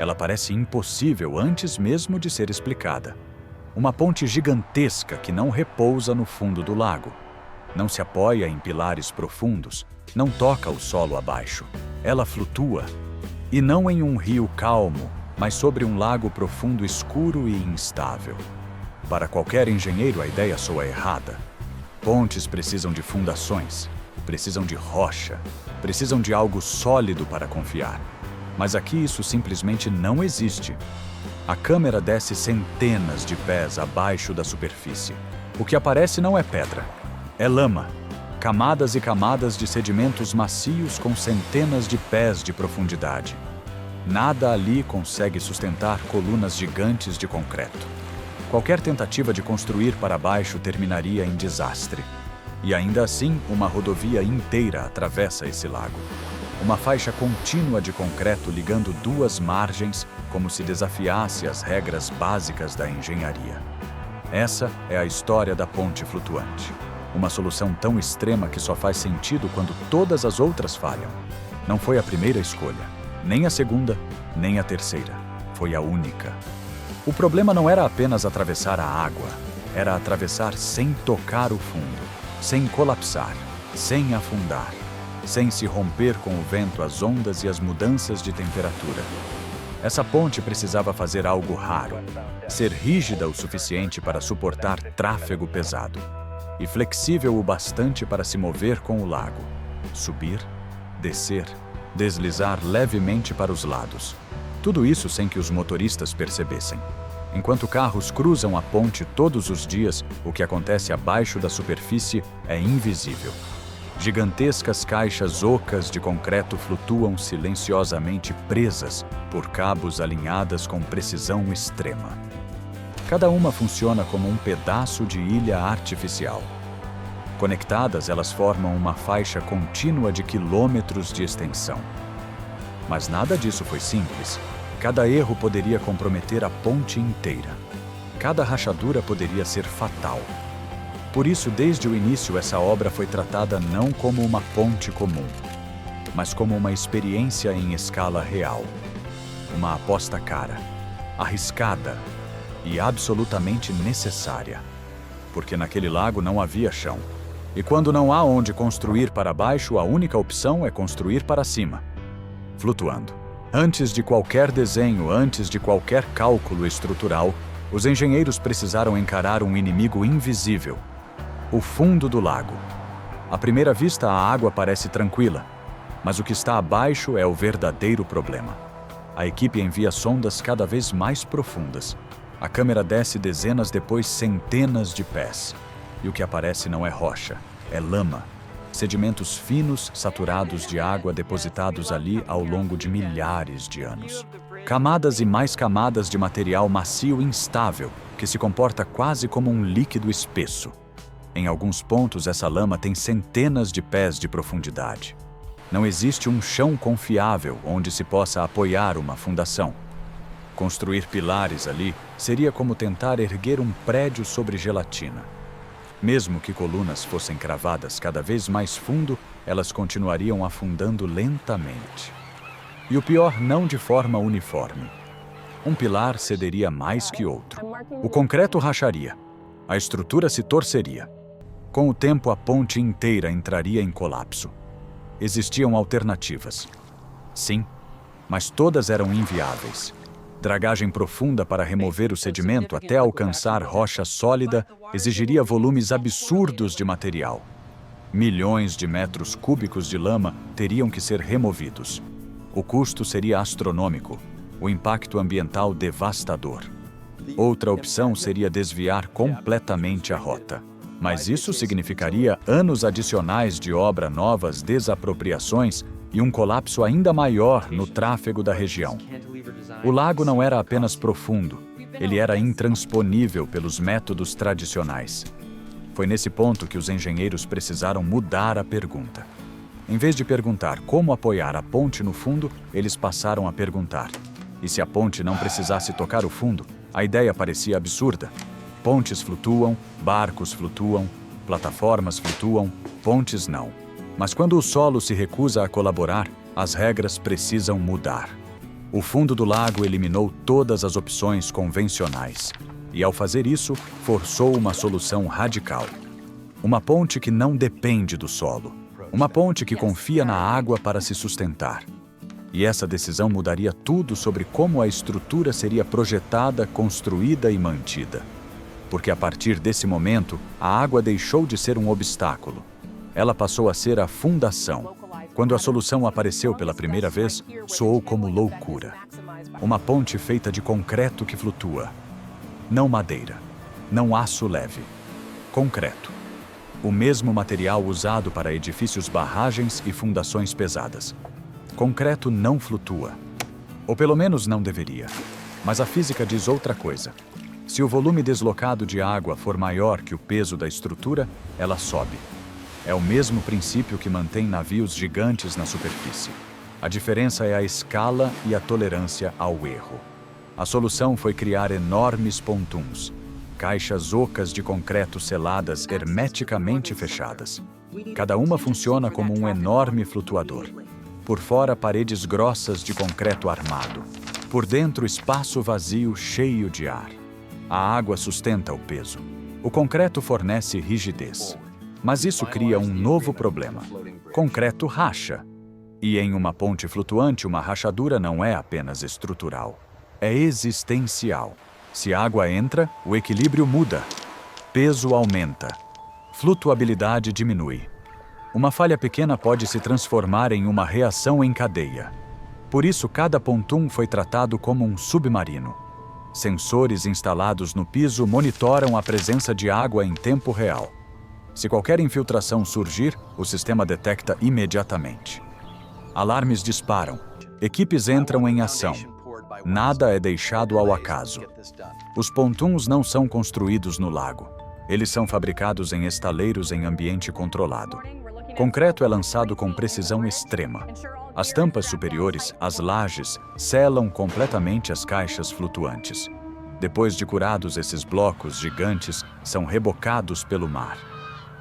Ela parece impossível antes mesmo de ser explicada. Uma ponte gigantesca que não repousa no fundo do lago. Não se apoia em pilares profundos, não toca o solo abaixo. Ela flutua. E não em um rio calmo, mas sobre um lago profundo, escuro e instável. Para qualquer engenheiro, a ideia soa errada. Pontes precisam de fundações, precisam de rocha, precisam de algo sólido para confiar. Mas aqui isso simplesmente não existe. A câmera desce centenas de pés abaixo da superfície. O que aparece não é pedra, é lama. Camadas e camadas de sedimentos macios com centenas de pés de profundidade. Nada ali consegue sustentar colunas gigantes de concreto. Qualquer tentativa de construir para baixo terminaria em desastre. E ainda assim, uma rodovia inteira atravessa esse lago. Uma faixa contínua de concreto ligando duas margens, como se desafiasse as regras básicas da engenharia. Essa é a história da ponte flutuante. Uma solução tão extrema que só faz sentido quando todas as outras falham. Não foi a primeira escolha, nem a segunda, nem a terceira. Foi a única. O problema não era apenas atravessar a água, era atravessar sem tocar o fundo, sem colapsar, sem afundar, sem se romper com o vento, as ondas e as mudanças de temperatura. Essa ponte precisava fazer algo raro, ser rígida o suficiente para suportar tráfego pesado e flexível o bastante para se mover com o lago, subir, descer, deslizar levemente para os lados. Tudo isso sem que os motoristas percebessem. Enquanto carros cruzam a ponte todos os dias, o que acontece abaixo da superfície é invisível. Gigantescas caixas ocas de concreto flutuam silenciosamente presas por cabos alinhadas com precisão extrema. Cada uma funciona como um pedaço de ilha artificial. Conectadas, elas formam uma faixa contínua de quilômetros de extensão. Mas nada disso foi simples. Cada erro poderia comprometer a ponte inteira. Cada rachadura poderia ser fatal. Por isso, desde o início, essa obra foi tratada não como uma ponte comum, mas como uma experiência em escala real. Uma aposta cara, arriscada e absolutamente necessária. Porque naquele lago não havia chão. E quando não há onde construir para baixo, a única opção é construir para cima, flutuando. Antes de qualquer desenho, antes de qualquer cálculo estrutural, os engenheiros precisaram encarar um inimigo invisível: o fundo do lago. À primeira vista, a água parece tranquila, mas o que está abaixo é o verdadeiro problema. A equipe envia sondas cada vez mais profundas. A câmera desce dezenas, depois centenas de pés. E o que aparece não é rocha, é lama. Sedimentos finos, saturados de água, depositados ali ao longo de milhares de anos. Camadas e mais camadas de material macio instável, que se comporta quase como um líquido espesso. Em alguns pontos, essa lama tem centenas de pés de profundidade. Não existe um chão confiável onde se possa apoiar uma fundação. Construir pilares ali seria como tentar erguer um prédio sobre gelatina. Mesmo que colunas fossem cravadas cada vez mais fundo, elas continuariam afundando lentamente. E o pior, não de forma uniforme. Um pilar cederia mais que outro. O concreto racharia. A estrutura se torceria. Com o tempo, a ponte inteira entraria em colapso. Existiam alternativas. Sim, mas todas eram inviáveis. Dragagem profunda para remover o sedimento até alcançar rocha sólida exigiria volumes absurdos de material. Milhões de metros cúbicos de lama teriam que ser removidos. O custo seria astronômico, o impacto ambiental devastador. Outra opção seria desviar completamente a rota. Mas isso significaria anos adicionais de obra, novas desapropriações e um colapso ainda maior no tráfego da região. O lago não era apenas profundo, ele era intransponível pelos métodos tradicionais. Foi nesse ponto que os engenheiros precisaram mudar a pergunta. Em vez de perguntar como apoiar a ponte no fundo, eles passaram a perguntar: e se a ponte não precisasse tocar o fundo? A ideia parecia absurda. Pontes flutuam, barcos flutuam, plataformas flutuam, pontes não. Mas quando o solo se recusa a colaborar, as regras precisam mudar. O fundo do lago eliminou todas as opções convencionais e, ao fazer isso, forçou uma solução radical. Uma ponte que não depende do solo. Uma ponte que confia na água para se sustentar. E essa decisão mudaria tudo sobre como a estrutura seria projetada, construída e mantida. Porque a partir desse momento, a água deixou de ser um obstáculo. Ela passou a ser a fundação. Quando a solução apareceu pela primeira vez, soou como loucura. Uma ponte feita de concreto que flutua. Não madeira, não aço leve. Concreto. O mesmo material usado para edifícios, barragens e fundações pesadas. Concreto não flutua. Ou pelo menos não deveria. Mas a física diz outra coisa. Se o volume deslocado de água for maior que o peso da estrutura, ela sobe. É o mesmo princípio que mantém navios gigantes na superfície. A diferença é a escala e a tolerância ao erro. A solução foi criar enormes pontuns, caixas ocas de concreto seladas hermeticamente fechadas. Cada uma funciona como um enorme flutuador. Por fora, paredes grossas de concreto armado. Por dentro, espaço vazio cheio de ar. A água sustenta o peso. O concreto fornece rigidez. Mas isso cria um novo problema. Concreto racha. E em uma ponte flutuante, uma rachadura não é apenas estrutural. É existencial. Se a água entra, o equilíbrio muda. Peso aumenta. Flutuabilidade diminui. Uma falha pequena pode se transformar em uma reação em cadeia. Por isso, cada pontum foi tratado como um submarino. Sensores instalados no piso monitoram a presença de água em tempo real. Se qualquer infiltração surgir, o sistema detecta imediatamente. Alarmes disparam. Equipes entram em ação. Nada é deixado ao acaso. Os pontuns não são construídos no lago. Eles são fabricados em estaleiros em ambiente controlado. Concreto é lançado com precisão extrema. As tampas superiores, as lajes, selam completamente as caixas flutuantes. Depois de curados, esses blocos gigantes são rebocados pelo mar.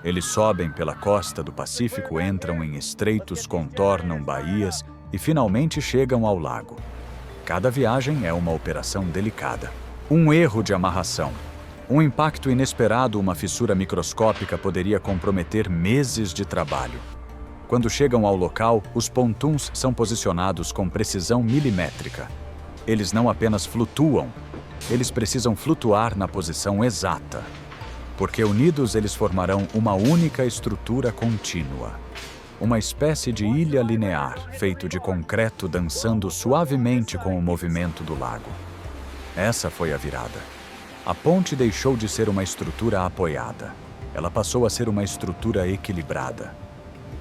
Eles sobem pela costa do Pacífico, entram em estreitos, contornam baías e finalmente chegam ao lago. Cada viagem é uma operação delicada. Um erro de amarração. Um impacto inesperado, uma fissura microscópica poderia comprometer meses de trabalho. Quando chegam ao local, os pontuns são posicionados com precisão milimétrica. Eles não apenas flutuam, eles precisam flutuar na posição exata. Porque unidos eles formarão uma única estrutura contínua. Uma espécie de ilha linear, feito de concreto dançando suavemente com o movimento do lago. Essa foi a virada. A ponte deixou de ser uma estrutura apoiada. Ela passou a ser uma estrutura equilibrada.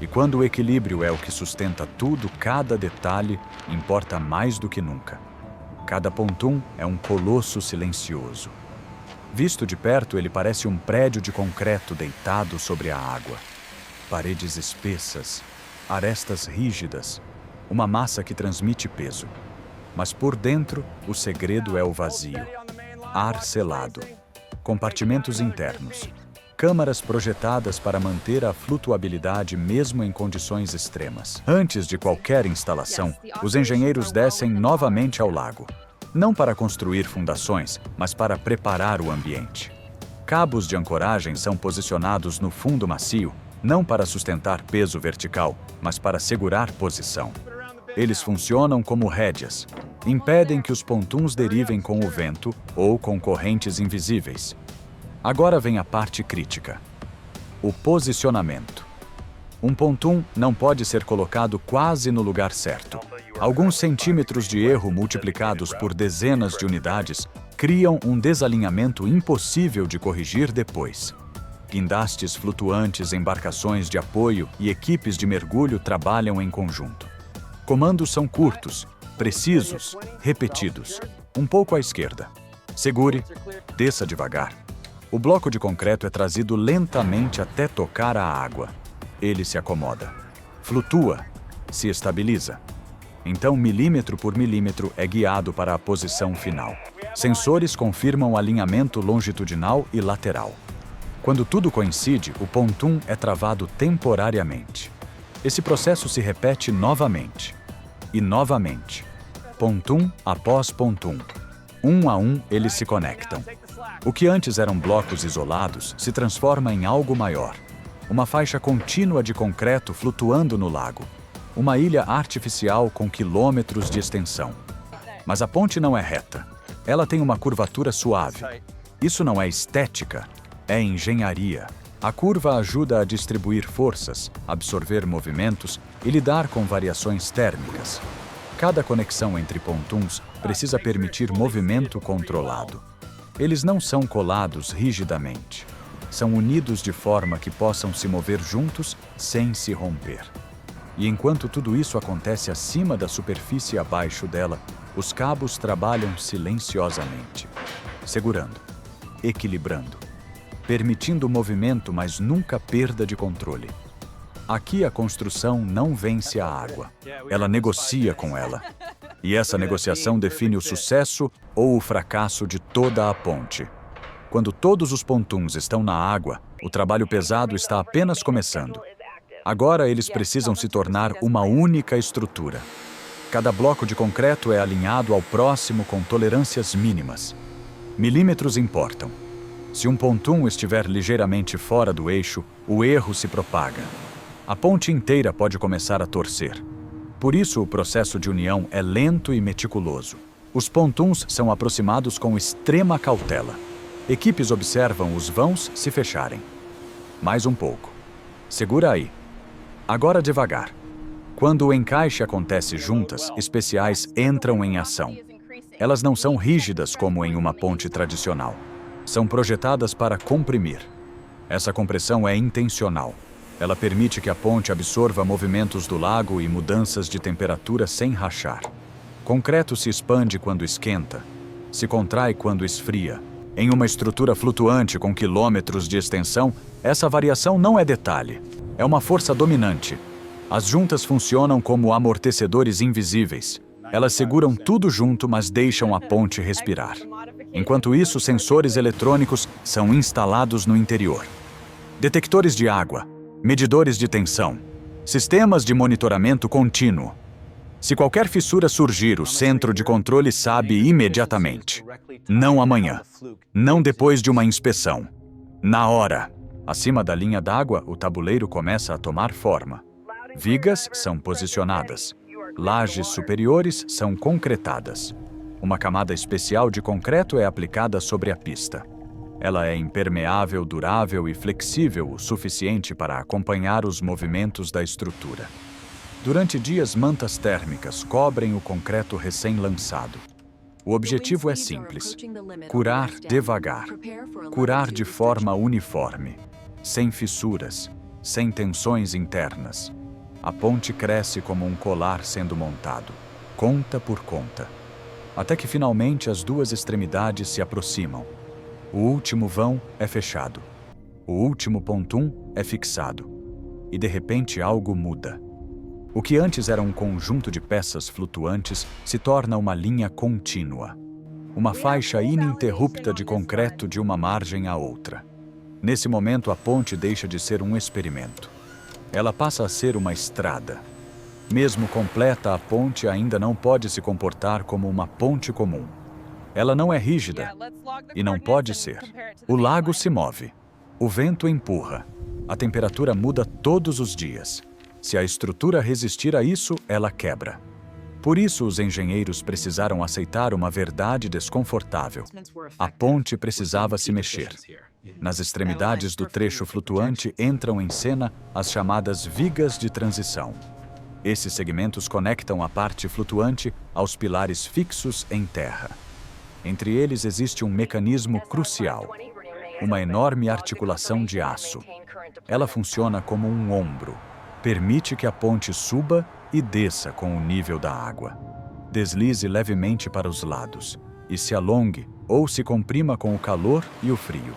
E quando o equilíbrio é o que sustenta tudo, cada detalhe importa mais do que nunca. Cada pontum é um colosso silencioso. Visto de perto, ele parece um prédio de concreto deitado sobre a água. Paredes espessas, arestas rígidas, uma massa que transmite peso. Mas por dentro, o segredo é o vazio. Ar selado, compartimentos internos, câmaras projetadas para manter a flutuabilidade mesmo em condições extremas. Antes de qualquer instalação, os engenheiros descem novamente ao lago. Não para construir fundações, mas para preparar o ambiente. Cabos de ancoragem são posicionados no fundo macio, não para sustentar peso vertical, mas para segurar posição. Eles funcionam como rédeas. Impedem que os pontuns derivem com o vento ou com correntes invisíveis. Agora vem a parte crítica. O posicionamento. Um pontum não pode ser colocado quase no lugar certo. Alguns centímetros de erro multiplicados por dezenas de unidades criam um desalinhamento impossível de corrigir depois. Guindastes flutuantes, embarcações de apoio e equipes de mergulho trabalham em conjunto. Comandos são curtos, precisos, repetidos. Um pouco à esquerda. Segure, desça devagar. O bloco de concreto é trazido lentamente até tocar a água. Ele se acomoda. Flutua, se estabiliza. Então, milímetro por milímetro é guiado para a posição final. Sensores confirmam o alinhamento longitudinal e lateral. Quando tudo coincide, o pontum é travado temporariamente. Esse processo se repete novamente. E novamente. pontum após pontum. Um a um, eles se conectam. O que antes eram blocos isolados se transforma em algo maior. Uma faixa contínua de concreto flutuando no lago. Uma ilha artificial com quilômetros de extensão. Mas a ponte não é reta. Ela tem uma curvatura suave. Isso não é estética, é engenharia. A curva ajuda a distribuir forças, absorver movimentos e lidar com variações térmicas. Cada conexão entre pontuns precisa permitir movimento controlado. Eles não são colados rigidamente. São unidos de forma que possam se mover juntos sem se romper. E enquanto tudo isso acontece acima da superfície e abaixo dela, os cabos trabalham silenciosamente, segurando, equilibrando, permitindo movimento, mas nunca perda de controle. Aqui a construção não vence a água, ela negocia com ela. E essa negociação define o sucesso ou o fracasso de toda a ponte. Quando todos os pontuns estão na água, o trabalho pesado está apenas começando. Agora eles precisam se tornar uma única estrutura. Cada bloco de concreto é alinhado ao próximo com tolerâncias mínimas. Milímetros importam. Se um pontum estiver ligeiramente fora do eixo, o erro se propaga. A ponte inteira pode começar a torcer. Por isso, o processo de união é lento e meticuloso. Os pontuns são aproximados com extrema cautela. Equipes observam os vãos se fecharem. Mais um pouco. Segura aí. Agora devagar. Quando o encaixe acontece juntas, especiais entram em ação. Elas não são rígidas como em uma ponte tradicional. São projetadas para comprimir. Essa compressão é intencional. Ela permite que a ponte absorva movimentos do lago e mudanças de temperatura sem rachar. Concreto se expande quando esquenta, se contrai quando esfria. Em uma estrutura flutuante com quilômetros de extensão, essa variação não é detalhe, é uma força dominante. As juntas funcionam como amortecedores invisíveis. Elas seguram tudo junto, mas deixam a ponte respirar. Enquanto isso, sensores eletrônicos são instalados no interior. Detectores de água, medidores de tensão, sistemas de monitoramento contínuo. Se qualquer fissura surgir, o centro de controle sabe imediatamente. Não amanhã, não depois de uma inspeção. Na hora. Acima da linha d'água, o tabuleiro começa a tomar forma. Vigas são posicionadas. Lajes superiores são concretadas. Uma camada especial de concreto é aplicada sobre a pista. Ela é impermeável, durável e flexível o suficiente para acompanhar os movimentos da estrutura. Durante dias, mantas térmicas cobrem o concreto recém-lançado. O objetivo é simples: curar devagar, curar de forma uniforme, sem fissuras, sem tensões internas. A ponte cresce como um colar sendo montado, conta por conta, até que finalmente as duas extremidades se aproximam. O último vão é fechado, o último pontum é fixado, e de repente algo muda. O que antes era um conjunto de peças flutuantes se torna uma linha contínua, uma faixa ininterrupta de concreto de uma margem à outra. Nesse momento, a ponte deixa de ser um experimento. Ela passa a ser uma estrada. Mesmo completa, a ponte ainda não pode se comportar como uma ponte comum. Ela não é rígida e não pode ser. O lago se move, o vento empurra, a temperatura muda todos os dias. Se a estrutura resistir a isso, ela quebra. Por isso, os engenheiros precisaram aceitar uma verdade desconfortável. A ponte precisava se mexer. Nas extremidades do trecho flutuante entram em cena as chamadas vigas de transição. Esses segmentos conectam a parte flutuante aos pilares fixos em terra. Entre eles existe um mecanismo crucial, uma enorme articulação de aço. Ela funciona como um ombro. Permite que a ponte suba e desça com o nível da água. Deslize levemente para os lados e se alongue ou se comprima com o calor e o frio.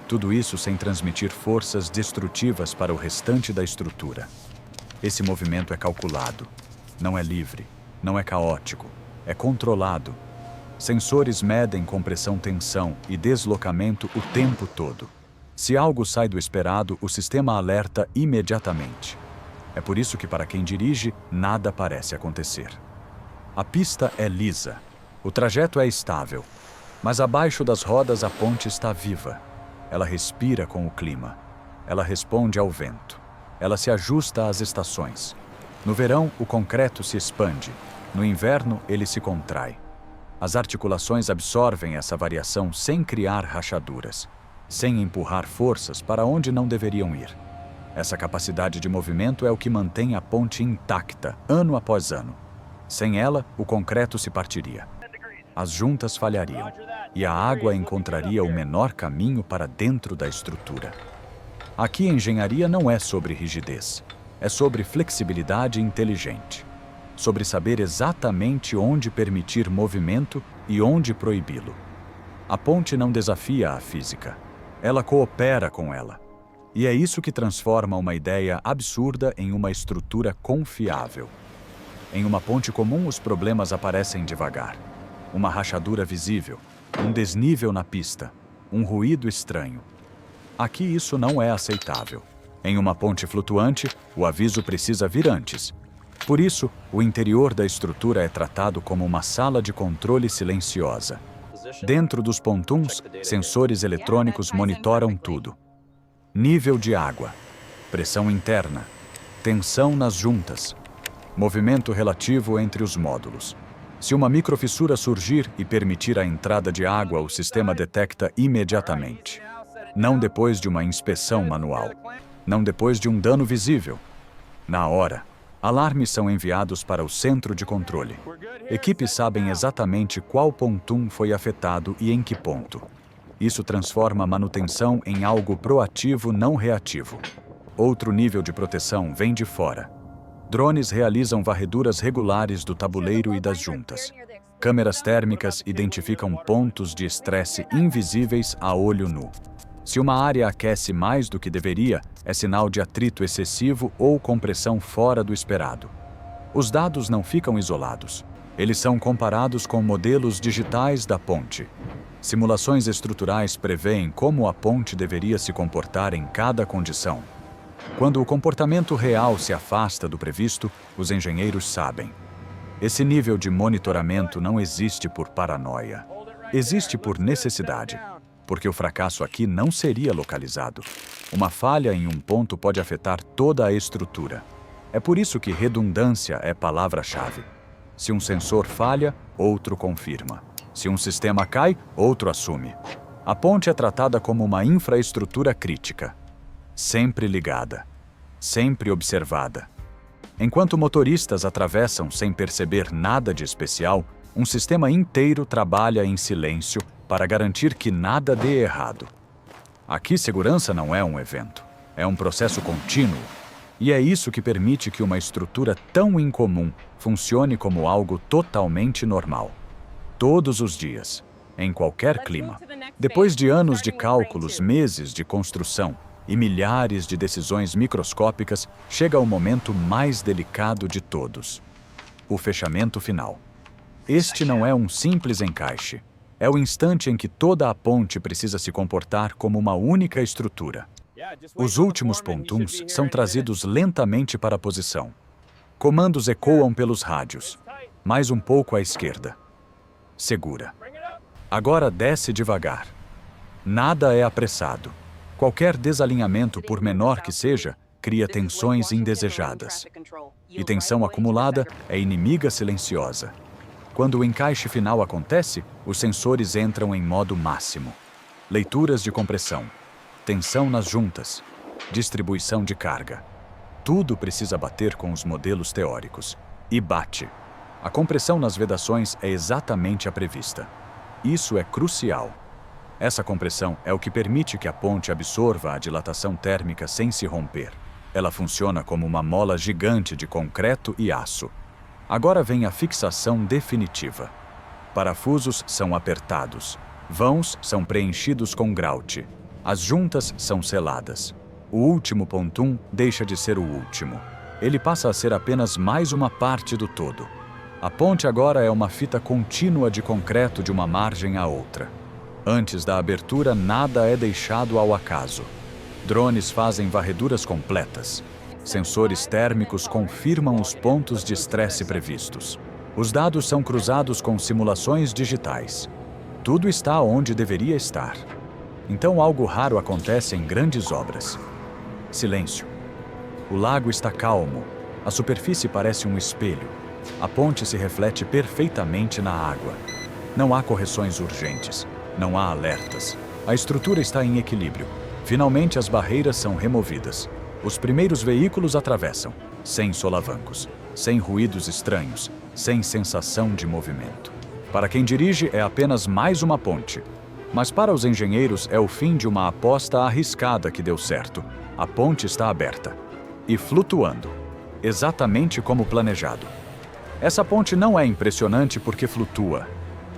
Tudo isso sem transmitir forças destrutivas para o restante da estrutura. Esse movimento é calculado, não é livre, não é caótico, é controlado. Sensores medem compressão-tensão e deslocamento o tempo todo. Se algo sai do esperado, o sistema alerta imediatamente. É por isso que, para quem dirige, nada parece acontecer. A pista é lisa. O trajeto é estável. Mas abaixo das rodas a ponte está viva. Ela respira com o clima. Ela responde ao vento. Ela se ajusta às estações. No verão, o concreto se expande. No inverno, ele se contrai. As articulações absorvem essa variação sem criar rachaduras, sem empurrar forças para onde não deveriam ir. Essa capacidade de movimento é o que mantém a ponte intacta, ano após ano. Sem ela, o concreto se partiria. As juntas falhariam, e a água encontraria o menor caminho para dentro da estrutura. Aqui a engenharia não é sobre rigidez, é sobre flexibilidade inteligente, sobre saber exatamente onde permitir movimento e onde proibi-lo. A ponte não desafia a física, ela coopera com ela. E é isso que transforma uma ideia absurda em uma estrutura confiável. Em uma ponte comum, os problemas aparecem devagar. Uma rachadura visível, um desnível na pista, um ruído estranho. Aqui isso não é aceitável. Em uma ponte flutuante, o aviso precisa vir antes. Por isso, o interior da estrutura é tratado como uma sala de controle silenciosa. Dentro dos pontuns, sensores eletrônicos monitoram tudo. Nível de água, pressão interna, tensão nas juntas, movimento relativo entre os módulos. Se uma microfissura surgir e permitir a entrada de água, o sistema detecta imediatamente. Não depois de uma inspeção manual. Não depois de um dano visível. Na hora, alarmes são enviados para o centro de controle. Equipes sabem exatamente qual pontum foi afetado e em que ponto. Isso transforma a manutenção em algo proativo, não reativo. Outro nível de proteção vem de fora. Drones realizam varreduras regulares do tabuleiro e das juntas. Câmeras térmicas identificam pontos de estresse invisíveis a olho nu. Se uma área aquece mais do que deveria, é sinal de atrito excessivo ou compressão fora do esperado. Os dados não ficam isolados. Eles são comparados com modelos digitais da ponte. Simulações estruturais prevêem como a ponte deveria se comportar em cada condição. Quando o comportamento real se afasta do previsto, os engenheiros sabem. Esse nível de monitoramento não existe por paranoia. Existe por necessidade, porque o fracasso aqui não seria localizado. Uma falha em um ponto pode afetar toda a estrutura. É por isso que redundância é palavra-chave. Se um sensor falha, outro confirma. Se um sistema cai, outro assume. A ponte é tratada como uma infraestrutura crítica. Sempre ligada. Sempre observada. Enquanto motoristas atravessam sem perceber nada de especial, um sistema inteiro trabalha em silêncio para garantir que nada dê errado. Aqui, segurança não é um evento. É um processo contínuo. E é isso que permite que uma estrutura tão incomum funcione como algo totalmente normal. Todos os dias, em qualquer clima. Depois de anos de cálculos, meses de construção e milhares de decisões microscópicas, chega o momento mais delicado de todos: o fechamento final. Este não é um simples encaixe. É o instante em que toda a ponte precisa se comportar como uma única estrutura. Os últimos pontuns são trazidos lentamente para a posição. Comandos ecoam pelos rádios. Mais um pouco à esquerda. Segura. Agora desce devagar. Nada é apressado. Qualquer desalinhamento, por menor que seja, cria tensões indesejadas. E tensão acumulada é inimiga silenciosa. Quando o encaixe final acontece, os sensores entram em modo máximo. Leituras de compressão, tensão nas juntas, distribuição de carga. Tudo precisa bater com os modelos teóricos. E bate. A compressão nas vedações é exatamente a prevista. Isso é crucial. Essa compressão é o que permite que a ponte absorva a dilatação térmica sem se romper. Ela funciona como uma mola gigante de concreto e aço. Agora vem a fixação definitiva. Parafusos são apertados. Vãos são preenchidos com grout. As juntas são seladas. O último pontum deixa de ser o último. Ele passa a ser apenas mais uma parte do todo. A ponte agora é uma fita contínua de concreto de uma margem à outra. Antes da abertura, nada é deixado ao acaso. Drones fazem varreduras completas. Sensores térmicos confirmam os pontos de estresse previstos. Os dados são cruzados com simulações digitais. Tudo está onde deveria estar. Então algo raro acontece em grandes obras. Silêncio. O lago está calmo. A superfície parece um espelho. A ponte se reflete perfeitamente na água. Não há correções urgentes. Não há alertas. A estrutura está em equilíbrio. Finalmente as barreiras são removidas. Os primeiros veículos atravessam, sem solavancos, sem ruídos estranhos, sem sensação de movimento. Para quem dirige é apenas mais uma ponte. Mas para os engenheiros é o fim de uma aposta arriscada que deu certo. A ponte está aberta e flutuando, exatamente como planejado. Essa ponte não é impressionante porque flutua.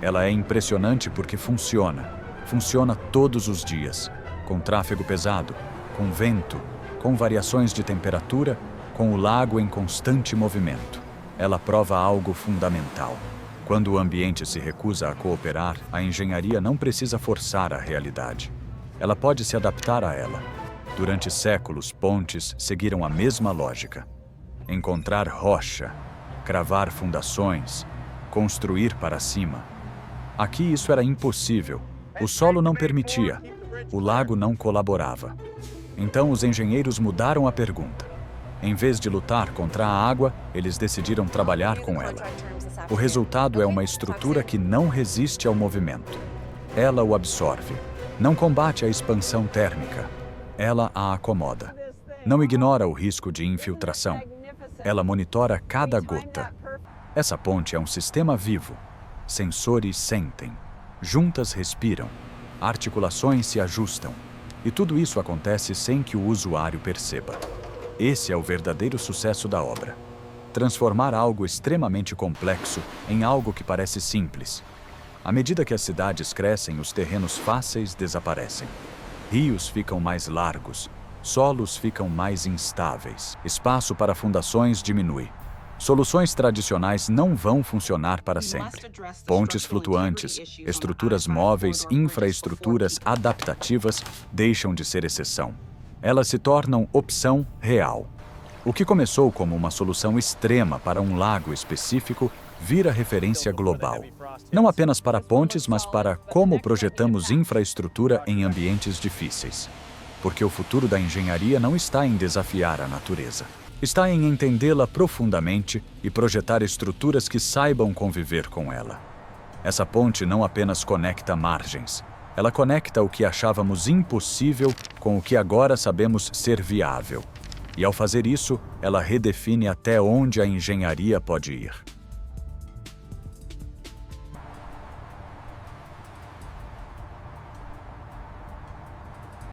Ela é impressionante porque funciona. Funciona todos os dias, com tráfego pesado, com vento, com variações de temperatura, com o lago em constante movimento. Ela prova algo fundamental. Quando o ambiente se recusa a cooperar, a engenharia não precisa forçar a realidade. Ela pode se adaptar a ela. Durante séculos, pontes seguiram a mesma lógica. Encontrar rocha, cravar fundações, construir para cima. Aqui isso era impossível. O solo não permitia. O lago não colaborava. Então os engenheiros mudaram a pergunta. Em vez de lutar contra a água, eles decidiram trabalhar com ela. O resultado é uma estrutura que não resiste ao movimento. Ela o absorve. Não combate a expansão térmica. Ela a acomoda. Não ignora o risco de infiltração. Ela monitora cada gota. Essa ponte é um sistema vivo. Sensores sentem. Juntas respiram. Articulações se ajustam. E tudo isso acontece sem que o usuário perceba. Esse é o verdadeiro sucesso da obra. Transformar algo extremamente complexo em algo que parece simples. À medida que as cidades crescem, os terrenos fáceis desaparecem. Rios ficam mais largos, solos ficam mais instáveis, espaço para fundações diminui. Soluções tradicionais não vão funcionar para sempre. Pontes flutuantes, estruturas móveis, infraestruturas adaptativas deixam de ser exceção. Elas se tornam opção real. O que começou como uma solução extrema para um lago específico vira referência global. Não apenas para pontes, mas para como projetamos infraestrutura em ambientes difíceis. Porque o futuro da engenharia não está em desafiar a natureza. Está em entendê-la profundamente e projetar estruturas que saibam conviver com ela. Essa ponte não apenas conecta margens, ela conecta o que achávamos impossível com o que agora sabemos ser viável. E ao fazer isso, ela redefine até onde a engenharia pode ir.